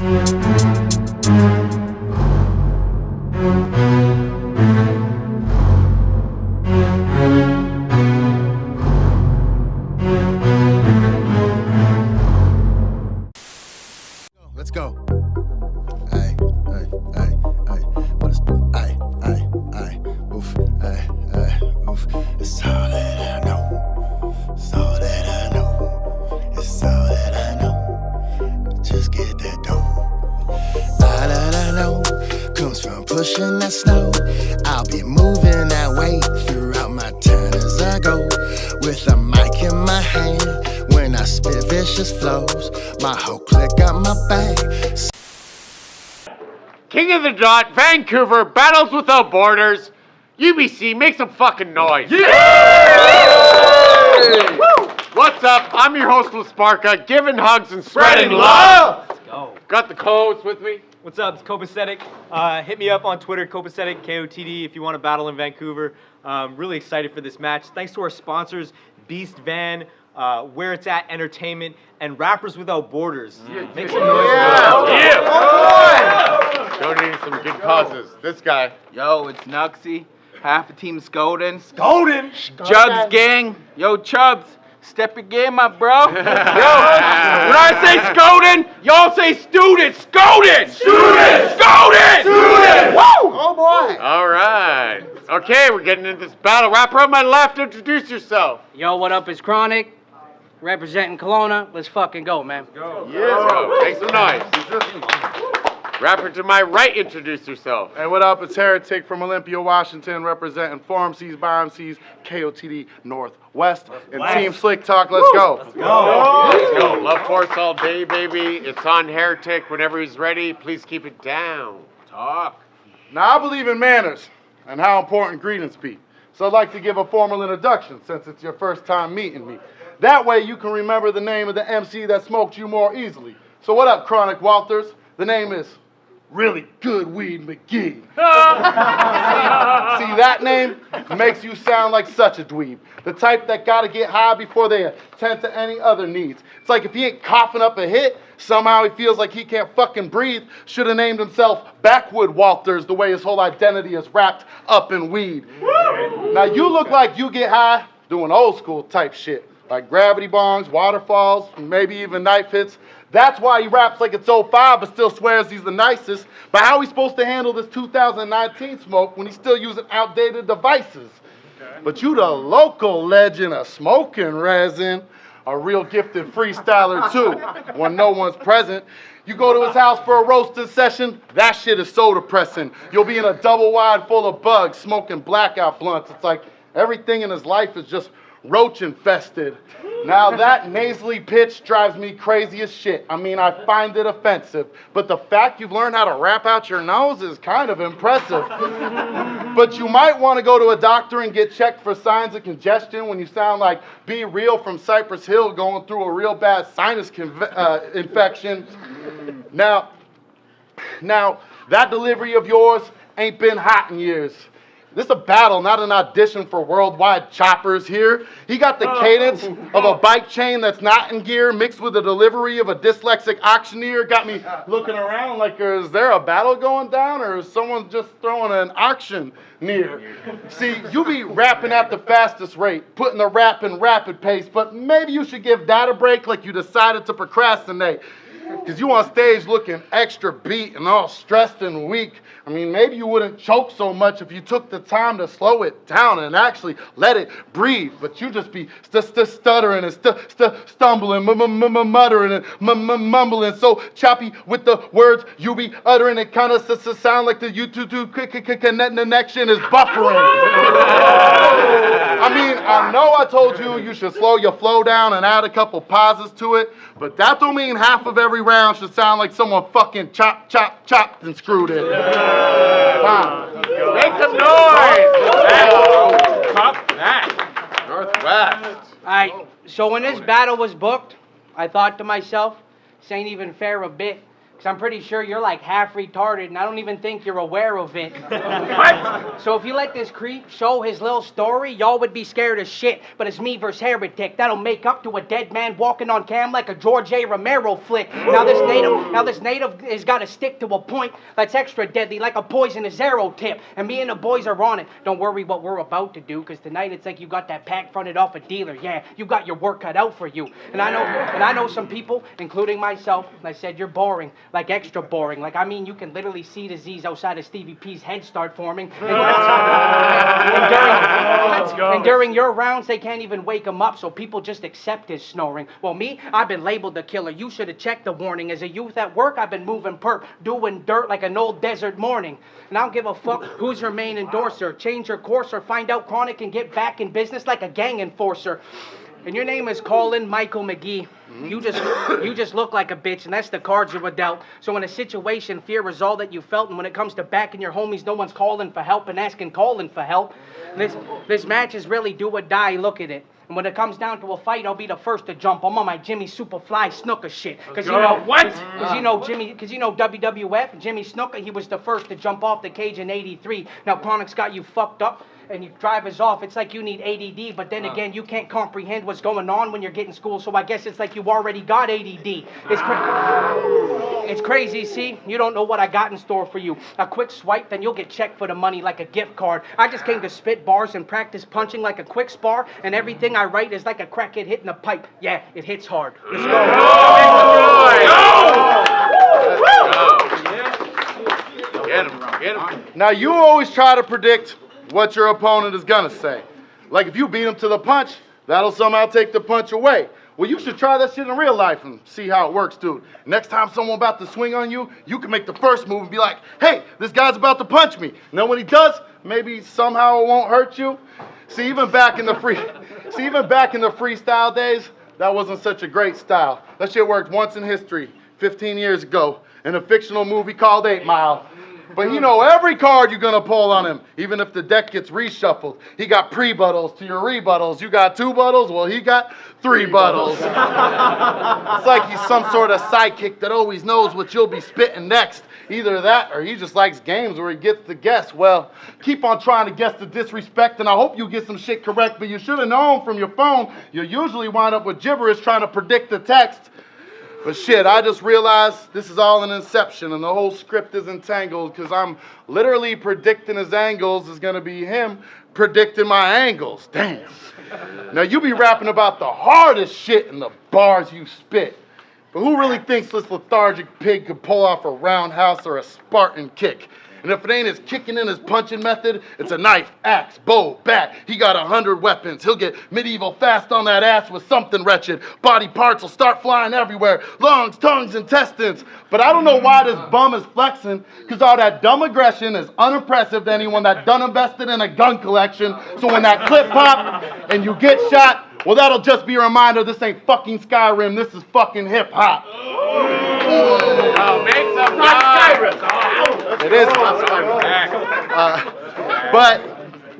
Let's go. Aye, aye, aye, aye. What is aye, aye, aye, oof, aye, aye, oof. It's all that I know. It's all that I know. It's all that I know. Just get that dough. All that I know comes from pushing that snow. I'll be moving that weight throughout my town as I go. With a mic in my hand. When I spit vicious flows, my whole clique got my back. King of the Dot, Vancouver, Battles Without Borders, UBC, make some fucking noise. Yeah! Woo! What's up? I'm your host with Sparka, giving hugs and spreading love. Let's go. Got the co-host with me. What's up? It's Copasetic. Hit me up on Twitter, Copasetic, KOTD, if you want to battle in Vancouver. Really excited for this match. Thanks to our sponsors, Beast Van, Where It's At Entertainment, and Rappers Without Borders. Make some noise. Donating some good causes. This guy. Yo, it's Nuxie. Half a team Scoden. Chubbs gang. Yo, Chubbs. Step your game up, bro. Yo, when I say Scoden, y'all say student. Scoden! Student! Scoden! Student! Woo! Oh boy! All right. Okay, we're getting into this battle. Rapper on my left, introduce yourself. Yo, what up? It's Kronic, representing Kelowna. Let's fucking go, man. Go. Make some noise. Rapper to my right, introduce yourself. Hey, what up? It's Heretic from Olympia, Washington, representing Forum C's, Bottom C's, KOTD Northwest, and Team Slick Talk. Let's go. Let's go. Love Force all day, baby. It's on Heretic. Whenever he's ready, please keep it down. Talk. Now, I believe in manners and how important greetings be. So I'd like to give a formal introduction since it's your first time meeting me. That way you can remember the name of the MC that smoked you more easily. So what up, Kronic Walters? The name is Really Good Weed McGee. See, that name makes you sound like such a dweeb. The type that gotta get high before they attend to any other needs. It's like if he ain't coughing up a hit, somehow he feels like he can't fucking breathe. Should have named himself Backwood Walters, the way his whole identity is wrapped up in weed. Now you look like you get high doing old school type shit, like gravity bongs, waterfalls, maybe even knife hits. That's why he raps like it's 05 but still swears he's the nicest. But how are we supposed to handle this 2019 smoke when he's still using outdated devices? Okay. But you the local legend of smoking resin, a real gifted freestyler too, when no one's present. You go to his house for a roasting session, that shit is so depressing. You'll be in a double wide full of bugs, smoking blackout blunts. It's like everything in his life is just roach infested. Now that nasally pitch drives me crazy as shit. I mean, I find it offensive. But the fact you've learned how to rap out your nose is kind of impressive. But you might want to go to a doctor and get checked for signs of congestion when you sound like Be Real from Cypress Hill going through a real bad sinus infection. Now, that delivery of yours ain't been hot in years. This is a battle, not an audition for worldwide choppers here. He got the cadence of a bike chain that's not in gear mixed with the delivery of a dyslexic auctioneer. Got me looking around like, is there a battle going down or is someone just throwing an auction near? See, you be rapping at the fastest rate, putting the rap in rapid pace, but maybe you should give that a break like you decided to procrastinate. Because you on stage looking extra beat and all stressed and weak. I mean, maybe you wouldn't choke so much if you took the time to slow it down and actually let it breathe. But you just be stuttering and stumbling, muttering and mumbling. So choppy with the words you be uttering. It kind of sound like the YouTube connection is buffering. I mean, I know I told you should slow your flow down and add a couple pauses to it. But that don't mean half of every round should sound like someone fucking chopped and screwed it. Make some noise! Top that. Northwest. Alright, so when this battle was booked, I thought to myself, this ain't even fair a bit. Because I'm pretty sure you're like half retarded and I don't even think you're aware of it. What? So if you let this creep show his little story, y'all would be scared as shit. But it's me versus Heretic. That'll make up to a dead man walking on cam like a George A. Romero flick. Now this native has got to stick to a point that's extra deadly like a poisonous arrow tip. And me and the boys are on it. Don't worry what we're about to do, because tonight it's like you got that pack fronted off a dealer. Yeah, you got your work cut out for you. And I know some people, including myself, I said you're boring. Like extra boring. Like, I mean, you can literally see the Z's outside of Stevie P's head start forming. And during your rounds, they can't even wake him up, so people just accept his snoring. Well, me, I've been labeled the killer. You should have checked the warning. As a youth at work, I've been moving perp, doing dirt like an old desert morning. And I don't give a fuck who's your main endorser. Change your course or find out Kronic and get back in business like a gang enforcer. And your name is Colin Michael McGee. You just look like a bitch, and that's the cards you were dealt. So in a situation, fear is all that you felt, and when it comes to backing your homies, no one's calling for help and asking Colin for help. This match is really do or die, look at it. And when it comes down to a fight, I'll be the first to jump. I'm on my Jimmy Superfly Snooker shit. Cause you know what? Cause you know WWF, Jimmy Snooker, he was the first to jump off the cage in '83. Now Kronic's got you fucked up. And you drive us off, it's like you need ADD, but then again, you can't comprehend what's going on when you're getting school, so I guess it's like you already got ADD. It's crazy, see? You don't know what I got in store for you. A quick swipe, then you'll get checked for the money like a gift card. I just came to spit bars and practice punching like a quick spar, and everything I write is like a crackhead hitting a pipe. Yeah, it hits hard. Let's go. Get him. Now, you always try to predict what your opponent is gonna say. Like, if you beat him to the punch, that'll somehow take the punch away. Well, you should try that shit in real life and see how it works, dude. Next time someone about to swing on you, you can make the first move and be like, hey, this guy's about to punch me. And then when he does, maybe somehow it won't hurt you. See, even back in the freestyle days, that wasn't such a great style. That shit worked once in history, 15 years ago, in a fictional movie called 8 Mile. But you know every card you're gonna pull on him, even if the deck gets reshuffled. He got pre-buttles to your rebuttals. You got 2 buttles, well, he got 3 buttles. It's like he's some sort of sidekick that always knows what you'll be spitting next. Either that or he just likes games where he gets to guess. Well, keep on trying to guess the disrespect, and I hope you get some shit correct, but you should have known from your phone, you usually wind up with gibberish trying to predict the text. But shit, I just realized this is all an inception and the whole script is entangled because I'm literally predicting his angles is going to be him predicting my angles. Damn. Now you be rapping about the hardest shit in the bars you spit. But who really thinks this lethargic pig could pull off a roundhouse or a Spartan kick? And if it ain't his kicking and his punching method, it's a knife, axe, bow, bat. He got 100 weapons. He'll get medieval fast on that ass with something wretched. Body parts will start flying everywhere. Lungs, tongues, intestines. But I don't know why this bum is flexing, because all that dumb aggression is unimpressive to anyone that done invested in a gun collection. So when that clip pop and you get shot, well, that'll just be a reminder this ain't fucking Skyrim. This is fucking hip hop. Oh, make some noise. It is.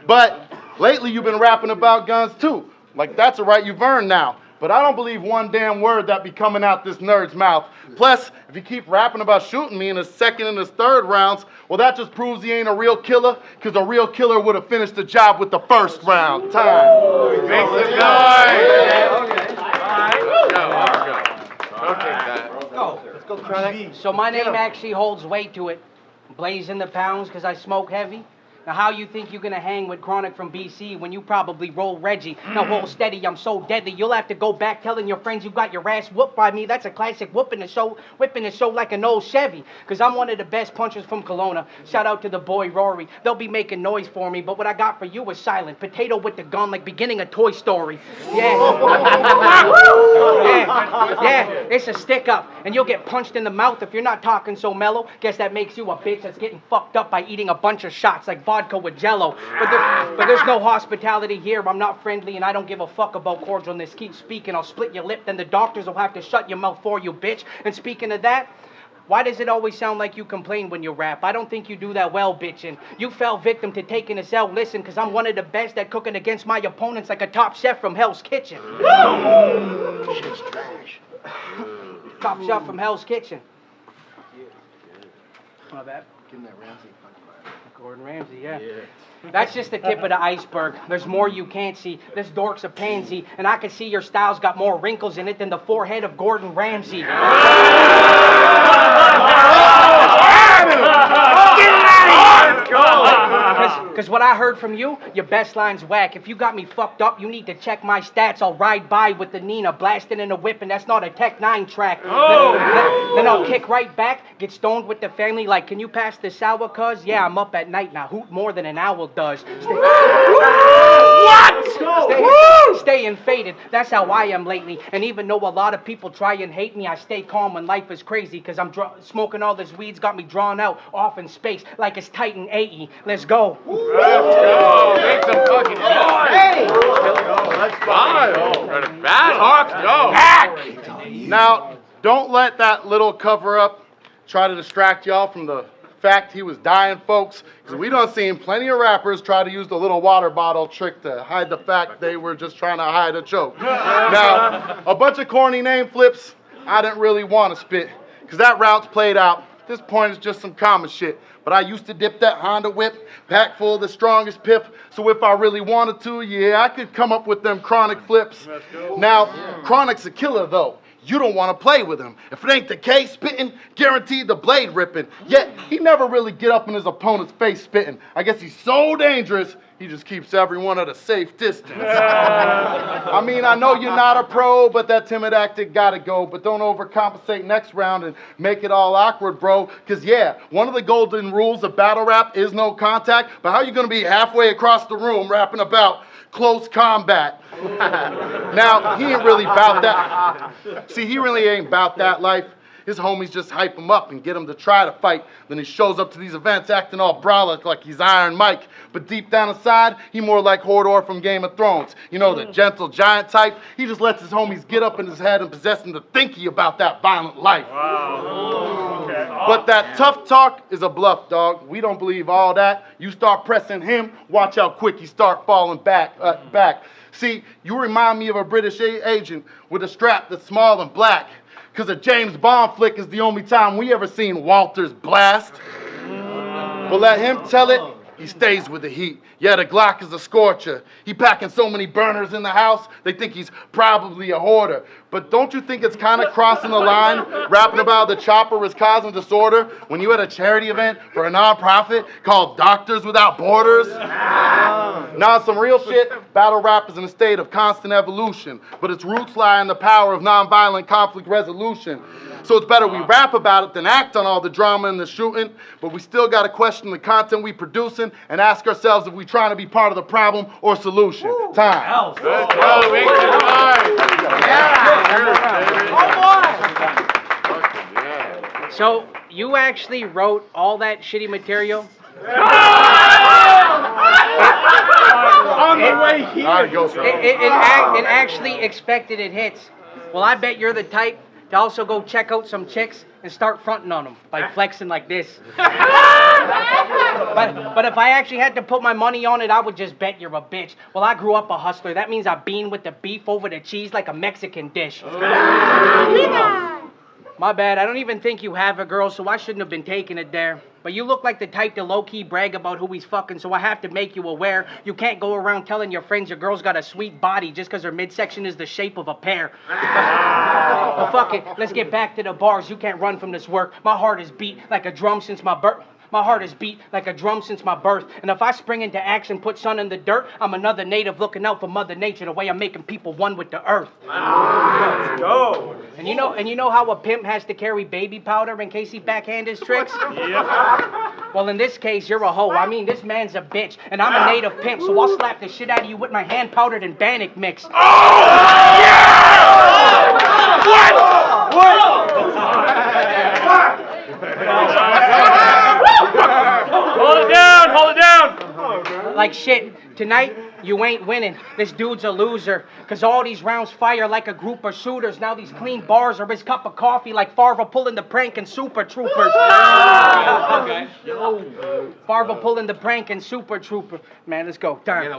But lately you've been rapping about guns too. Like, that's a right you've earned now. But I don't believe one damn word that be coming out this nerd's mouth. Plus, if you keep rapping about shooting me in his second and his third rounds, well, that just proves he ain't a real killer, because a real killer would have finished the job with the first round. Time. Make some noise. Okay. All right. Don't take that. Let's go, Kronic. So my name actually holds weight to it. Blazing the pounds because I smoke heavy. Now how you think you're gonna hang with Kronic from BC when you probably roll Reggie? Now hold steady, I'm so deadly. You'll have to go back telling your friends you got your ass whooped by me. That's a classic whipping the show like an old Chevy. Cause I'm one of the best punchers from Kelowna. Shout out to the boy Rory. They'll be making noise for me, but what I got for you is silent. Potato with the gun like beginning of Toy Story. Yeah, it's a stick up. And you'll get punched in the mouth if you're not talking so mellow. Guess that makes you a bitch that's getting fucked up by eating a bunch of shots like vodka with Jello. But there's no hospitality here. I'm not friendly and I don't give a fuck about cordialness. Keep speaking, I'll split your lip, then the doctors will have to shut your mouth for you, bitch. And speaking of that, why does it always sound like you complain when you rap? I don't think you do that well, bitchin'. You fell victim to taking a cell. Listen, cause I'm one of the best at cooking against my opponents like a top chef from Hell's Kitchen. Shit's trash. Top chef from Hell's Kitchen. My bad. Gordon Ramsay, yeah. That's just the tip of the iceberg. There's more you can't see. This dork's a pansy, and I can see your style's got more wrinkles in it than the forehead of Gordon Ramsay. Because what I heard from you, your best line's whack. If you got me fucked up, you need to check my stats. I'll ride by with the Nina, blasting in a whip, and that's not a Tech 9 track. Then I'll kick right back, get stoned with the family like, can you pass the sour, cuz? Yeah, I'm up at night now, hoot more than an owl does. Staying faded, that's how I am lately. And even though a lot of people try and hate me, I stay calm when life is crazy. Cause I'm smoking all this weeds, got me drawn out off in space like it's Titan AE. Let's go. Let's go. Make some fucking noise. Hey. Let's go. Hack. Now, don't let that little cover-up try to distract y'all from the fact he was dying, folks. Because we done seen plenty of rappers try to use the little water bottle trick to hide the fact they were just trying to hide a choke. Now, a bunch of corny name flips I didn't really want to spit. Because that route's played out. At this point, it's just some common shit. But I used to dip that Honda whip, pack full of the strongest pip. So if I really wanted to, yeah, I could come up with them Kronic flips. Now, Kronic's a killer, though. You don't want to play with him. If it ain't the case spitting, guaranteed the blade ripping. Yet, he never really get up in his opponent's face spitting. I guess he's so dangerous, he just keeps everyone at a safe distance. I mean, I know you're not a pro, but that timid acting gotta go. But don't overcompensate next round and make it all awkward, bro. Cause yeah, one of the golden rules of battle rap is no contact. But how you gonna be halfway across the room rapping about close combat? Now, he ain't really about that. See, he really ain't about that life. His homies just hype him up and get him to try to fight. Then he shows up to these events acting all brolic like he's Iron Mike. But deep down inside, he more like Hodor from Game of Thrones. You know, the gentle giant type. He just lets his homies get up in his head and possess him to thinky about that violent life. Wow. Okay. But that tough talk is a bluff, dog. We don't believe all that. You start pressing him, watch how quick he start falling back. See, you remind me of a British agent with a strap that's small and black. Because a James Bond flick is the only time we ever seen Walters blast. But let him tell it, he stays with the heat. Yeah, the Glock is a scorcher. He packing so many burners in the house, they think he's probably a hoarder. But don't you think it's kind of crossing the line, rapping about the chopper is causing disorder when you at a charity event for a non-profit called Doctors Without Borders? Now, some real shit, battle rap is in a state of constant evolution, but its roots lie in the power of nonviolent conflict resolution. So it's better we rap about it than act on all the drama and the shooting, but we still got to question the content we producing and ask ourselves if we trying to be part of the problem or solution. Time. Let's go, make some noise. So, you actually wrote all that shitty material? On the way here. All right, go for it. It actually expected it hits. Well, I bet you're the type to also go check out some chicks and start fronting on them by flexing like this. But if I actually had to put my money on it, I would just bet you're a bitch. Well, I grew up a hustler. That means I bean with the beef over the cheese like a Mexican dish. My bad, I don't even think you have a girl, so I shouldn't have been taking it there. But you look like the type to low-key brag about who he's fucking, so I have to make you aware. You can't go around telling your friends your girl's got a sweet body just because her midsection is the shape of a pear. Well, fuck it, let's get back to the bars. You can't run from this work. My heart is beat like a drum since my birth. My heart is beat like a drum since my birth. And if I spring into action, put sun in the dirt, I'm another native looking out for Mother Nature the way I'm making people one with the earth. Let's go. And you know how a pimp has to carry baby powder in case he backhand his tricks? Yep. Well, in this case, you're a hoe. I mean, this man's a bitch, and I'm a native pimp, so I'll slap the shit out of you with my hand-powdered and Bannock mix. Oh! Yeah! What? Hold it down, hold it down. Like shit, tonight, you ain't winning. This dude's a loser, cause all these rounds fire like a group of shooters. Now these clean bars are his cup of coffee like Farva pulling the prank and Super Troopers. Okay. Farva pulling the prank and Super Trooper. Man, let's go. Time.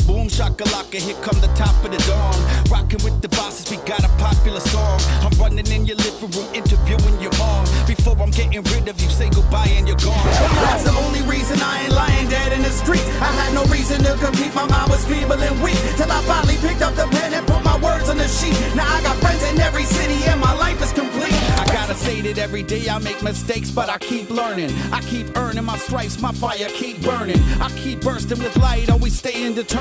Boom shakalaka, here come the top of the dawn. Rocking with the bosses, we got a popular song. I'm running in your living room compete. My mind was feeble and weak till I finally picked up the pen and put my words on the sheet. Now I got friends in every city and my life is complete. I gotta say that every day I make mistakes, but I keep learning. I keep earning my stripes, my fire keep burning. I keep bursting with light, always staying determined.